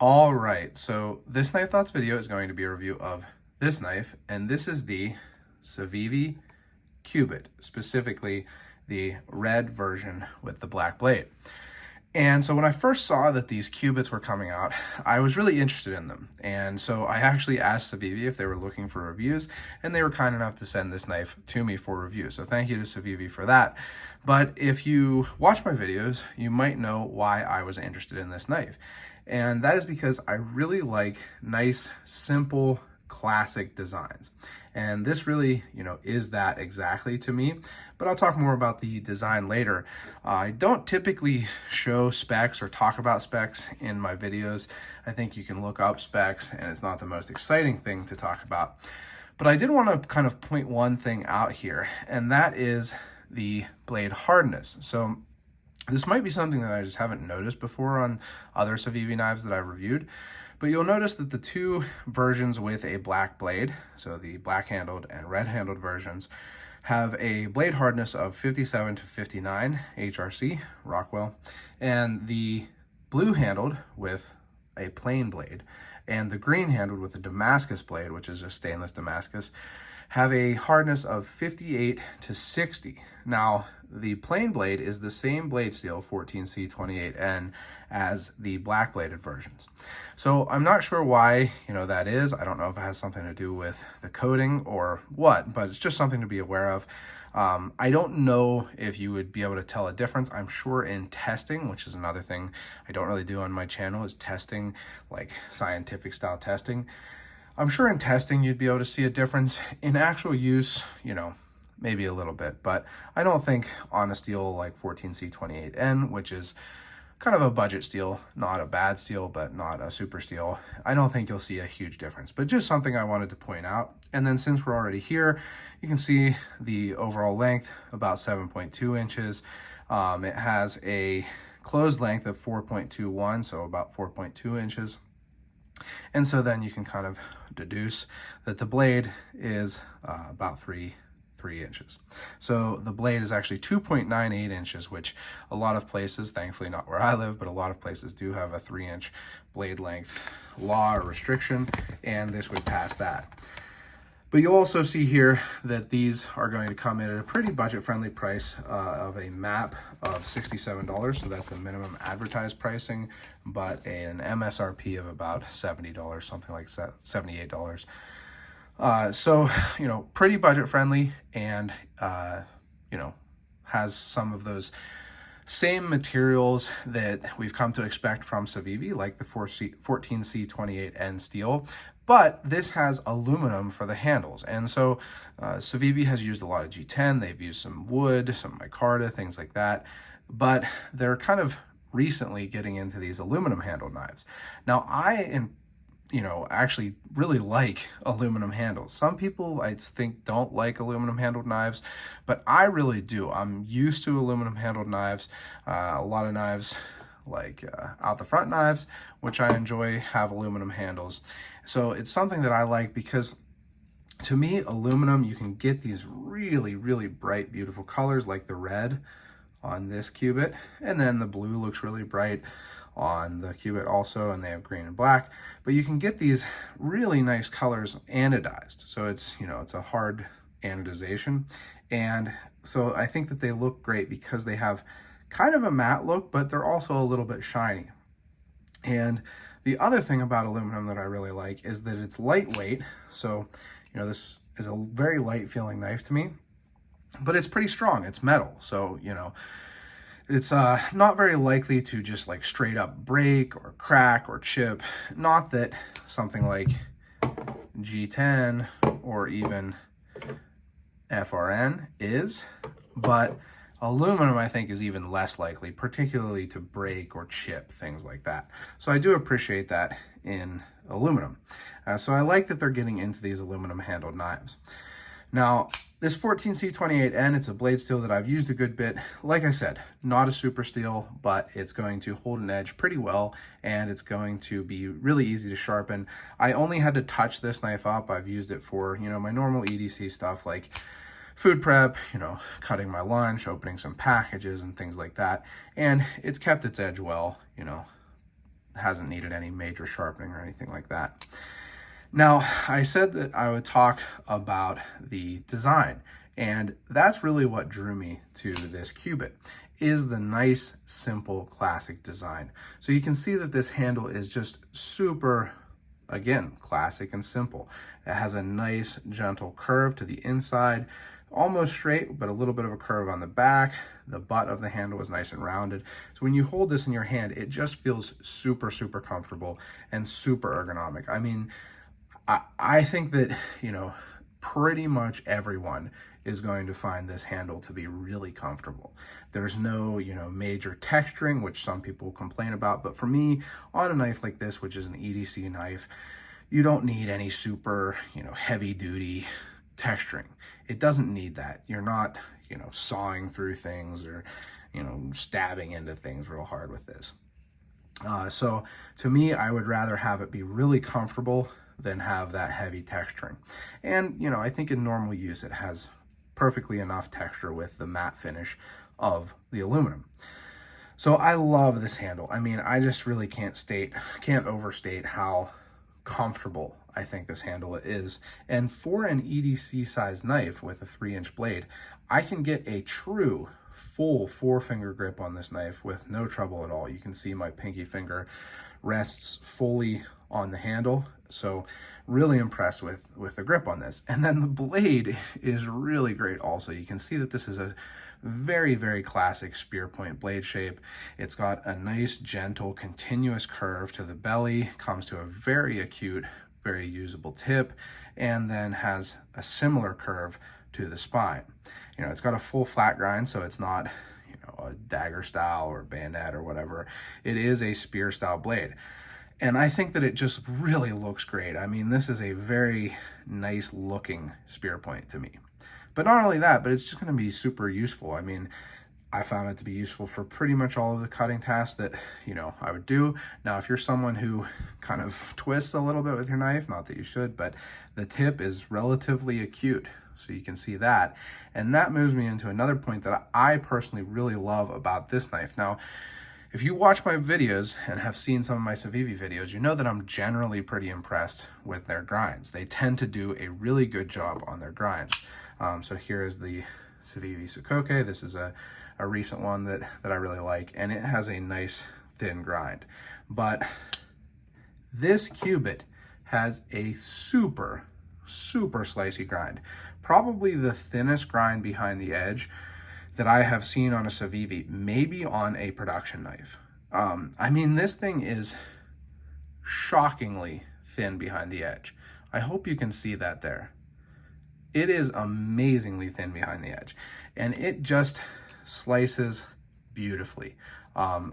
All right, so this Knife Thoughts video is going to be a review of this knife, and this is the Civivi Qubit, specifically the red version with the black blade. And so when I first saw that these Qubits were coming out, I was really interested in them. And so I actually asked Civivi if they were looking for reviews, and they were kind enough to send this knife to me for review. So thank you to Civivi for that. But if you watch my videos, you might know why I was interested in this knife. And that is because I really like nice, simple, classic designs. And this really, is that exactly to me. But I'll talk more about the design later. I don't typically show specs or talk about specs in my videos. I think you can look up specs and it's not the most exciting thing to talk about. But I did want to kind of point one thing out here, and that is the blade hardness. So this might be something that I just haven't noticed before on other Civivi knives that I've reviewed, but you'll notice that the two versions with a black blade, so the black handled and red handled versions, have a blade hardness of 57 to 59 HRC, Rockwell, and the blue handled with a plain blade and the green handled with a Damascus blade, which is a stainless Damascus, have a hardness of 58 to 60. Now, the plain blade is the same blade steel, 14C28N, as the black bladed versions. So I'm not sure why, that is. I don't know if it has something to do with the coating or what, but it's just something to be aware of. I don't know if you would be able to tell a difference. I'm sure in testing, which is another thing I don't really do on my channel, is testing, like scientific style testing. I'm sure in testing you'd be able to see a difference. In actual use, maybe a little bit, but I don't think on a steel like 14C28N, which is kind of a budget steel, not a bad steel, but not a super steel, I don't think you'll see a huge difference, but just something I wanted to point out. And then since we're already here, you can see the overall length, about 7.2 inches. It has a closed length of 4.21, so about 4.2 inches. And so then you can kind of deduce that the blade is about 3 inches. So the blade is actually 2.98 inches, which a lot of places, thankfully not where I live, but a lot of places do have a 3-inch blade length law or restriction, and this would pass that. But you'll also see here that these are going to come in at a pretty budget-friendly price of a map of $67. So that's the minimum advertised pricing, but an MSRP of about $70, something like that, $78. So, pretty budget-friendly and, has some of those same materials that we've come to expect from Civivi, like the 14C28N steel. But this has aluminum for the handles. And so Civivi has used a lot of G10. They've used some wood, some micarta, things like that. But they're kind of recently getting into these aluminum handled knives. Now, I actually really like aluminum handles. Some people, I think, don't like aluminum handled knives, but I really do. I'm used to aluminum handled knives. A lot of knives, like out the front knives, which I enjoy, have aluminum handles. So it's something that I like because, to me, aluminum, you can get these really, really bright, beautiful colors like the red on this Qubit, and then the blue looks really bright on the Qubit also, and they have green and black. But you can get these really nice colors anodized. So it's, it's a hard anodization. And so I think that they look great because they have kind of a matte look, but they're also a little bit shiny. And the other thing about aluminum that I really like is that it's lightweight. So, this is a very light feeling knife to me, but it's pretty strong. It's metal. So, it's not very likely to just like straight up break or crack or chip. Not that something like G10 or even FRN is, but aluminum, I think, is even less likely, particularly to break or chip, things like that. So I do appreciate that in aluminum. So I like that they're getting into these aluminum handled knives. Now, this 14C28N, it's a blade steel that I've used a good bit. Like I said, not a super steel, but it's going to hold an edge pretty well, and it's going to be really easy to sharpen. I only had to touch this knife up. I've used it for, my normal EDC stuff like food prep, cutting my lunch, opening some packages and things like that. And it's kept its edge well, hasn't needed any major sharpening or anything like that. Now, I said that I would talk about the design, and that's really what drew me to this Qubit, is the nice, simple, classic design. So you can see that this handle is just super, again, classic and simple. It has a nice, gentle curve to the inside, almost straight, but a little bit of a curve on the back. The butt of the handle is nice and rounded. So when you hold this in your hand, it just feels super, super comfortable and super ergonomic. I mean, I think that, you know, pretty much everyone is going to find this handle to be really comfortable. There's no, you know, major texturing, which some people complain about. But for me, on a knife like this, which is an EDC knife, you don't need any super, you know, heavy duty texturing. It doesn't need that. You're not, you know, sawing through things or, you know, stabbing into things real hard with this. So to me, I would rather have it be really comfortable than have that heavy texturing. And, you know, I think in normal use, it has perfectly enough texture with the matte finish of the aluminum. So I love this handle. I mean, I just really can't overstate how comfortable I think this handle is. And for an EDC size knife with a 3-inch blade, I can get a true full 4-finger grip on this knife with no trouble at all. You can see my pinky finger rests fully on the handle. So really impressed with the grip on this. And then the blade is really great also. You can see that this is a very, very classic spear point blade shape. It's got a nice, gentle, continuous curve to the belly, comes to a very acute, very usable tip, and then has a similar curve to the spine. You know, it's got a full flat grind, so it's not, you know, a dagger style or bayonet or whatever. It is a spear style blade. And I think that it just really looks great. I mean, this is a very nice looking spear point to me. But not only that, but it's just going to be super useful. I mean, I found it to be useful for pretty much all of the cutting tasks that, you know, I would do. Now, if you're someone who kind of twists a little bit with your knife, not that you should, but the tip is relatively acute. So you can see that. And that moves me into another point that I personally really love about this knife. Now, if you watch my videos and have seen some of my Civivi videos, you know that I'm generally pretty impressed with their grinds. They tend to do a really good job on their grinds. So here is the Civivi Qubit. This is a recent one that I really like, and it has a nice thin grind. But this Qubit has a super, super slicey grind. Probably the thinnest grind behind the edge that I have seen on a Civivi, maybe on a production knife. I mean, this thing is shockingly thin behind the edge. I hope you can see that there. It is amazingly thin behind the edge, and it just slices beautifully.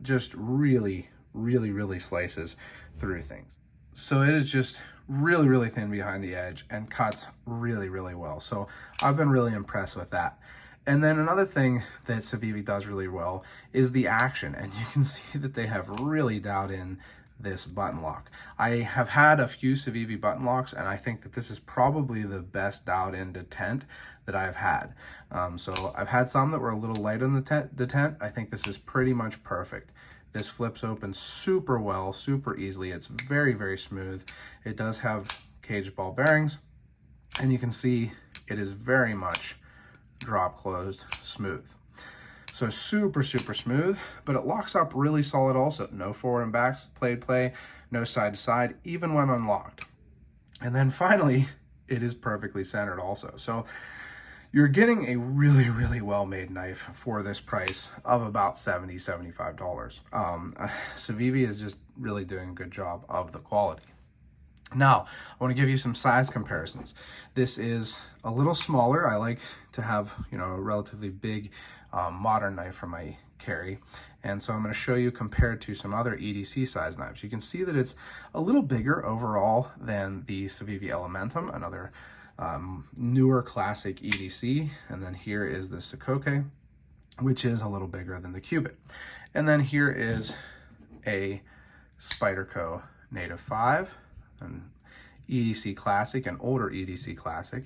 Just really, really, really slices through things. So it is just really, really thin behind the edge and cuts really, really well. So I've been really impressed with that. And then another thing that Civivi does really well is the action, and you can see that they have really dialed in this button lock. I have had a few Civivi button locks, and I think that this is probably the best dialed in detent that I've had. So I've had some that were a little light on the detent. I think this is pretty much perfect. This flips open super well, super easily. It's very, very smooth. It does have cage ball bearings, and you can see it is very much drop closed smooth. So super, super smooth, but it locks up really solid also. No forward and back play, no side to side, even when unlocked. And then finally, it is perfectly centered also. So you're getting a really, really well-made knife for this price of about $70, $75. Civivi is just really doing a good job of the quality. Now, I want to give you some size comparisons. This is a little smaller. I like to have, you know, a relatively big modern knife for my carry. And so I'm going to show you compared to some other EDC size knives. You can see that it's a little bigger overall than the Civivi Elementum, another newer classic EDC. And then here is the Qubit, which is a little bigger than the Qubit. And then here is a Spyderco Native 5. An EDC Classic, an older EDC Classic,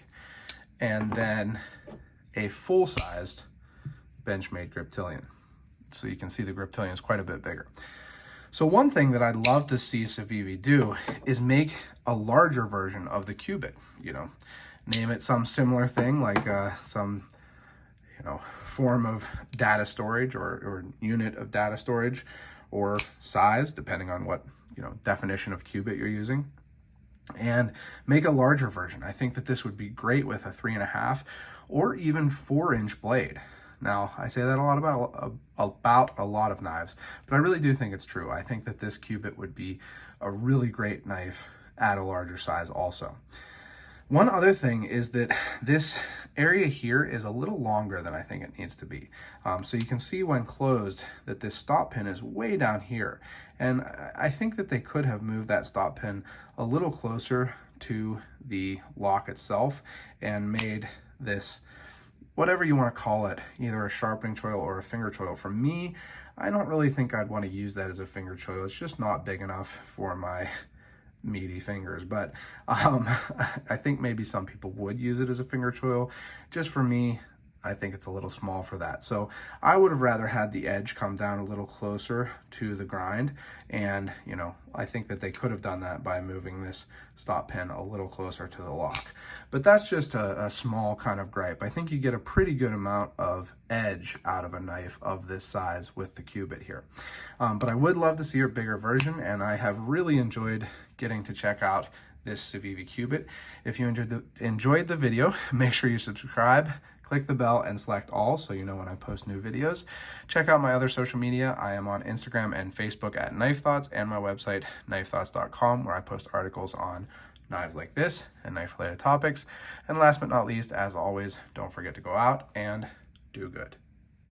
and then a full-sized Benchmade Griptilian. So you can see the Griptilian is quite a bit bigger. So one thing that I'd love to see Civivi do is make a larger version of the Qubit, you know, name it some similar thing like some, you know, form of data storage or unit of data storage or size, depending on what, you know, definition of qubit you're using, and make a larger version. I think that this would be great with a 3.5 or even 4-inch blade. Now, I say that a lot about a lot of knives, but I really do think it's true. I think that this Qubit would be a really great knife at a larger size also. One other thing is that this area here is a little longer than I think it needs to be. So you can see when closed that this stop pin is way down here. And I think that they could have moved that stop pin a little closer to the lock itself and made this, whatever you want to call it, either a sharpening choil or a finger choil. For me, I don't really think I'd want to use that as a finger choil. It's just not big enough for my meaty fingers, but I think maybe some people would use it as a finger choil. Just for me, I think it's a little small for that. So I would have rather had the edge come down a little closer to the grind. And, you know, I think that they could have done that by moving this stop pin a little closer to the lock. But that's just a small kind of gripe. I think you get a pretty good amount of edge out of a knife of this size with the Qubit here. But I would love to see a bigger version, and I have really enjoyed getting to check out this Civivi Qubit. If you enjoyed the video, make sure you subscribe, click the bell, and select all so you know when I post new videos. Check out my other social media. I am on Instagram and Facebook at Knife Thoughts, and my website, knifethoughts.com, where I post articles on knives like this and knife-related topics. And last but not least, as always, don't forget to go out and do good.